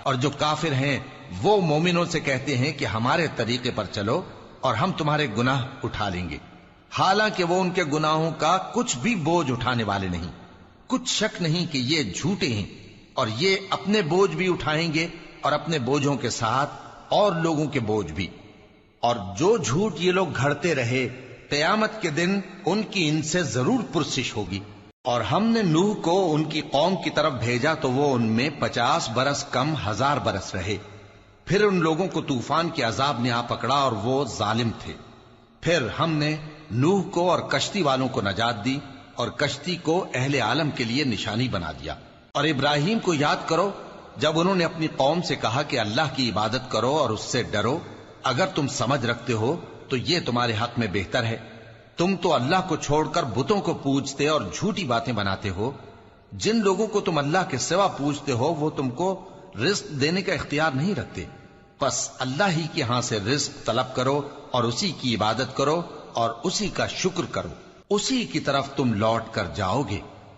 اور جو کافر ہیں وہ مومنوں سے کہتے ہیں کہ ہمارے طریقے پر چلو اور ہم تمہارے گناہ اٹھا لیں گے، حالانکہ وہ ان کے گناہوں کا کچھ بھی بوجھ اٹھانے والے نہیں۔ کچھ شک نہیں کہ یہ جھوٹے ہیں، اور یہ اپنے بوجھ بھی اٹھائیں گے اور اپنے بوجھوں کے ساتھ اور لوگوں کے بوجھ بھی۔ اور جو جھوٹ یہ لوگ گھڑتے رہے، قیامت کے دن ان کی ان سے ضرور پرسش ہوگی۔ اور ہم نے نوح کو ان کی قوم کی طرف بھیجا تو وہ ان میں 50 برس کم 1000 برس رہے۔ پھر ان لوگوں کو طوفان کے عذاب نے آ پکڑا اور وہ ظالم تھے۔ پھر ہم نے نوح کو اور کشتی والوں کو نجات دی اور کشتی کو اہل عالم کے لیے نشانی بنا دیا۔ اور ابراہیم کو یاد کرو جب انہوں نے اپنی قوم سے کہا کہ اللہ کی عبادت کرو اور اس سے ڈرو، اگر تم سمجھ رکھتے ہو تو یہ تمہارے حق میں بہتر ہے۔ تم تو اللہ کو چھوڑ کر بتوں کو پوجتے اور جھوٹی باتیں بناتے ہو۔ جن لوگوں کو تم اللہ کے سوا پوجتے ہو وہ تم کو رزق دینے کا اختیار نہیں رکھتے، پس اللہ ہی کے ہاں سے رزق طلب کرو اور اسی کی عبادت کرو اور اسی کا شکر کرو، اسی کی طرف تم لوٹ کر جاؤ گے۔